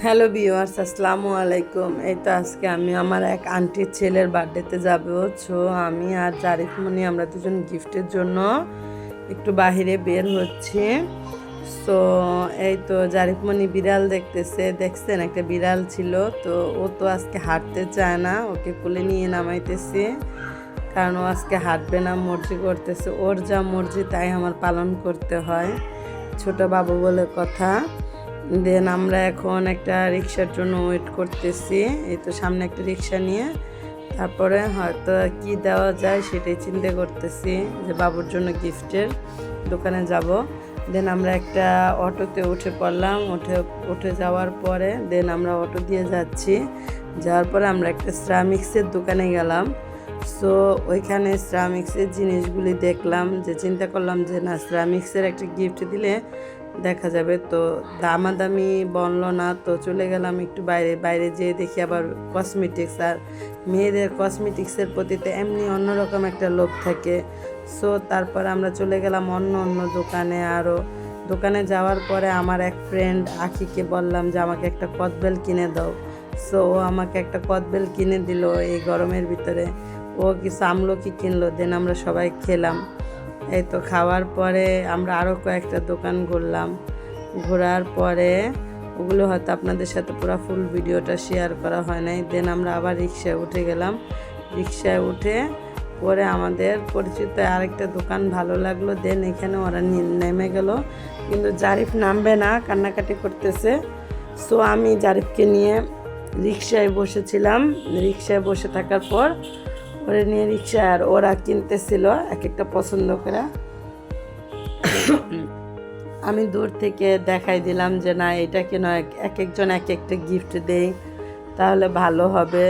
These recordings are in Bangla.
হ্যালো ভিউয়ার্স, আসসালামু আলাইকুম। এই তো আজকে আমি আমার এক আন্টির ছেলের বার্থডেতে যাব। আমি আর জারিফমণি আমরা দুজন গিফটের জন্য একটু বাহিরে বের হচ্ছি। সো এই তো জারিফমণি বিড়াল দেখছেন একটা বিড়াল ছিল। তো ও তো আজকে হাঁটতে চায় না, ওকে কোলে নিয়ে নামাইতেছি, কারণ ও আজকে হাঁটবে না, মর্জি করতেছে। ওর যা মর্জি তাই আমার পালন করতে হয়, ছোট বাবু বলে কথা। দেন আমরা এখন একটা রিক্সার জন্য ওয়েট করতেছি। এই তো সামনে একটা রিক্সা নিয়ে তারপরে হয়তো কি দেওয়া যায় সেটাই চিন্তা করতেছি, যে বাবুর জন্য গিফটের দোকানে যাব। দেন আমরা একটা অটোতে উঠে পড়লাম। উঠে যাওয়ার পরে দেন আমরা অটো দিয়ে যাওয়ার পরে আমরা একটা শ্রামিক্সের দোকানে গেলাম। সো ওইখানে শ্রামিক্সের জিনিসগুলি দেখলাম, যে চিন্তা করলাম যে না, শ্রামিক্সের একটা গিফট দিলে দেখা যাবে। তো দামাদামি বনলো না, তো চলে গেলাম একটু বাইরে। বাইরে যেয়ে দেখি আবার কসমেটিক্স, আর মেয়েদের কসমেটিক্সের প্রতি তো এমনি অন্যরকম একটা লোভ থাকে। সো তারপর আমরা চলে গেলাম অন্য অন্য দোকানে। আরও দোকানে যাওয়ার পরে আমার এক ফ্রেন্ড আখিকে বললাম যে আমাকে একটা কদবেল কিনে দাও। সো ও আমাকে একটা কদবেল কিনে দিল এই গরমের ভিতরে। ও কিছু আমলকি কিনলো, দেন আমরা সবাই খেলাম। এই তো খাওয়ার পরে আমরা আরও কয়েকটা দোকান ঘুরলাম। ঘোরার পরে ওগুলো হয়তো আপনাদের সাথে পুরো ফুল ভিডিওটা শেয়ার করা হয় নাই। দেন আমরা আবার রিক্সায় উঠে গেলাম। রিক্সায় উঠে পরে আমাদের পরিচিত আরেকটা দোকান ভালো লাগলো। দেন এখানে ওরা নেমে গেল, কিন্তু জারিফ নামবে না, কান্নাকাটি করতেছে। সো আমি জারিফকে নিয়ে রিক্সায় বসেছিলাম। রিক্সায় বসে থাকার পর ওরা নিয়ে রিক্সায়, আর ওরা কিনতেছিল এক একটা পছন্দ করে। আমি দূর থেকে দেখাই দিলাম যে না, এটা কেন, এক একজন এক একটা গিফট দেই, তাহলে ভালো হবে।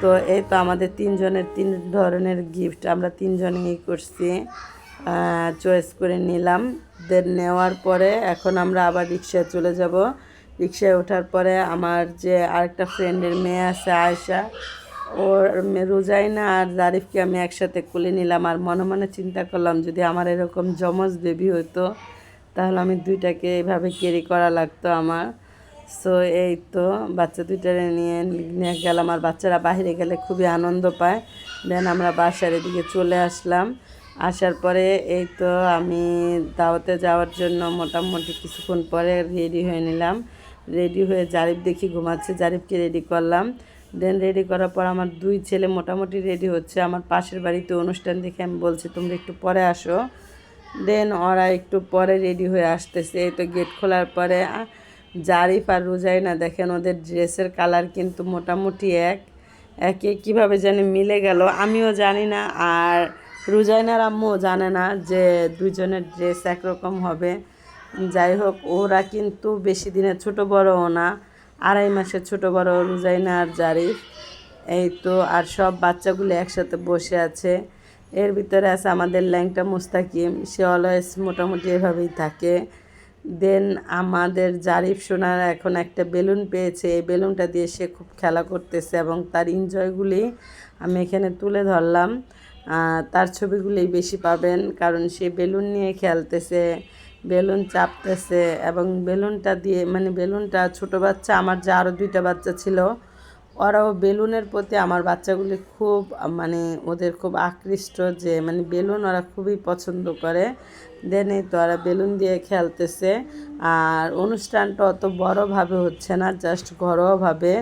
তো এই তো আমাদের তিনজনের তিন ধরনের গিফট আমরা তিনজনেই করছি, চয়েস করে নিলাম। দেন নেওয়ার পরে এখন আমরা আবার রিক্সায় চলে যাব। রিক্সায় ওঠার পরে আমার যে আরেকটা ফ্রেন্ডের মেয়ে আছে আয়েশা, ওর রোজাইনা আর জারিফকে আমি একসাথে কোলে নিলাম। আর মনে মনে চিন্তা করলাম যদি আমার এরকম জমজ বেবি হতো তাহলে আমি দুইটাকে এইভাবে ক্যারি করা লাগতো আমার। সো এই তো বাচ্চা দুইটারে নিয়ে গেলাম। আর বাচ্চারা বাইরে গেলে খুবই আনন্দ পায়। দেন আমরা বাসার এদিকে চলে আসলাম। আসার পরে এই তো আমি দাওয়াতে যাওয়ার জন্য মোটামুটি কিছুক্ষণ পরে রেডি হয়ে নিলাম। রেডি হয়ে জারিফ দেখি ঘুমাচ্ছে, জারিফকে রেডি করলাম। দেন রেডি করার পর আমার দুই ছেলে মোটামুটি রেডি হচ্ছে। আমার পাশের বাড়িতে অনুষ্ঠান দেখে আমি বলছি তোমরা একটু পরে আসো। দেন ওরা একটু পরে রেডি হয়ে আসতেছে। এই তো গেট খোলার পরে জারিফ আর রোজাইনা দেখেন, ওদের ড্রেসের কালার কিন্তু মোটামুটি একে কীভাবে জানি মিলে গেল, আমিও জানি না। আর রোজাইনার আম্মুও জানে না যে দুজনের ড্রেস একরকম হবে। যাই হোক, ওরা কিন্তু বেশি দিনের ছোটো বড়ও না, 2.5 মাসের ছোটো বড় রোজাইনা আর জারিফ। এই তো আর সব বাচ্চাগুলো একসাথে বসে আছে। এর ভিতরে আছে আমাদের ল্যাংটা মুস্তাকিম, সে অলওয়েজ মোটামুটি এভাবেই থাকে। দেন আমাদের জারিফ সোনার এখন একটা বেলুন পেয়েছে, এই বেলুনটা দিয়ে সে খুব খেলা করতেছে এবং তার এনজয়গুলি আমি এখানে তুলে ধরলাম। তার ছবিগুলি বেশি পাবেন, কারণ সে বেলুন নিয়ে খেলতেছে, বেলুন চাপতেছে এবং বেলুনটা দিয়ে, মানে বেলুনটা ছোটো বাচ্চা আমার যে আরও দুইটা বাচ্চা ছিল, ওরাও বেলুনের প্রতি, আমার বাচ্চাগুলি খুব, মানে ওদের খুব আকৃষ্ট, যে মানে বেলুন ওরা খুবই পছন্দ করে। দেন এই তো ওরা বেলুন দিয়ে খেলতেছে। আর অনুষ্ঠানটা অত বড়োভাবে হচ্ছে না, জাস্ট ঘরোয়াভাবে।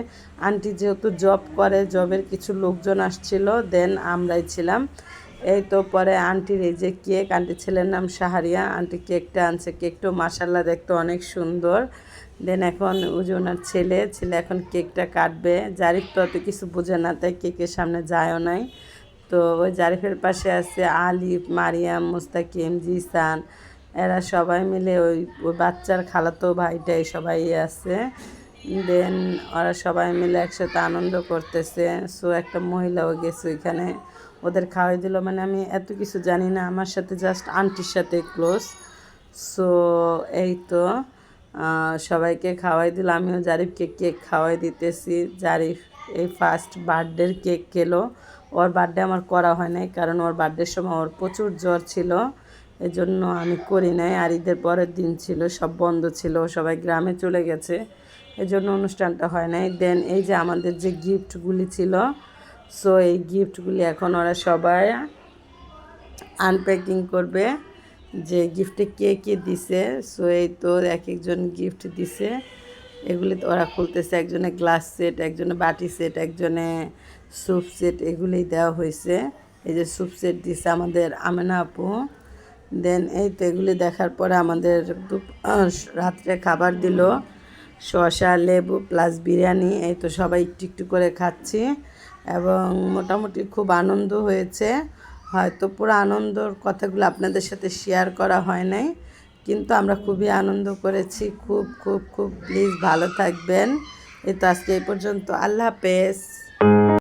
আন্টি যেহেতু জব করে, জবের কিছু লোকজন আসছিল, দেন আমরাই ছিলাম। এই তো পরে আন্টির এই যে কেক, আন্টির ছেলের নাম শাহারিয়া, আন্টি কেকটা আনছে। কেকটাও মাশাল্লাহ দেখতে অনেক সুন্দর। দেন এখন ওই যে ওনার ছেলে এখন কেকটা কাটবে। জারিফ তো অত কিছু বোঝে না, তাই কেকের সামনে যায়ও নাই। তো ওই জারিফের পাশে আছে আলিফ, মারিয়াম, মুস্তাকিম, জিসান, এরা সবাই মিলে ওই ওই বাচ্চার খালাতো ভাইটাই সবাই আছে। দেন ওরা সবাই মিলে একসাথে আনন্দ করতেছে। সো একটা মহিলাও গেছে ওইখানে, ওদের খাওয়াই দিল। মানে আমি এত কিছু জানি না, আমার সাথে জাস্ট আন্টির সাথে ক্লোজ। সো এই তো সবাইকে খাওয়াই দিল। আমিও জারিফকে কেক খাওয়াই দিতেছি। জারিফ এই ফার্স্ট বার্থডের কেক খেলো। ওর বার্থডে আমার করা হয় নাই, কারণ ওর বার্থডের সময় ওর প্রচুর জ্বর ছিল, এই জন্য আমি করি নাই। আর ঈদের পরের দিন ছিল, সব বন্ধ ছিল, সবাই গ্রামে চলে গেছে। এজন্য অনুষ্ঠানটা হয় নাই। দেন এই যে আমাদের যে গিফটগুলি ছিল, সো এই গিফটগুলি এখন ওরা সবাই আনপ্যাকিং করবে, যে গিফটে কে কে দিছে। সো এই তো এক একজন গিফট দিছে, এগুলি তো ওরা খুলতেছে। একজনে গ্লাস সেট, একজনে বাটি সেট, একজনে স্যুপ সেট, এগুলি দেওয়া হয়েছে। এই যে স্যুপ সেট দিছে আমাদের আমেনা আপু। দেন এই তো এগুলি দেখার পরে আমাদের রাত্রে খাবার দিল শসা, লেবু প্লাস বিরিয়ানি। এই তো সবাই একটু একটু করে খাচ্ছি এবং মোটামুটি খুব আনন্দ হয়েছে। হয়তো পুরো আনন্দর কথাগুলো আপনাদের সাথে শেয়ার করা হয় নাই, কিন্তু আমরা খুবই আনন্দ করেছি। খুব খুব খুব প্লিজ ভালো থাকবেন। এই তো আজকে এই পর্যন্ত। আল্লাহ হাফেজ।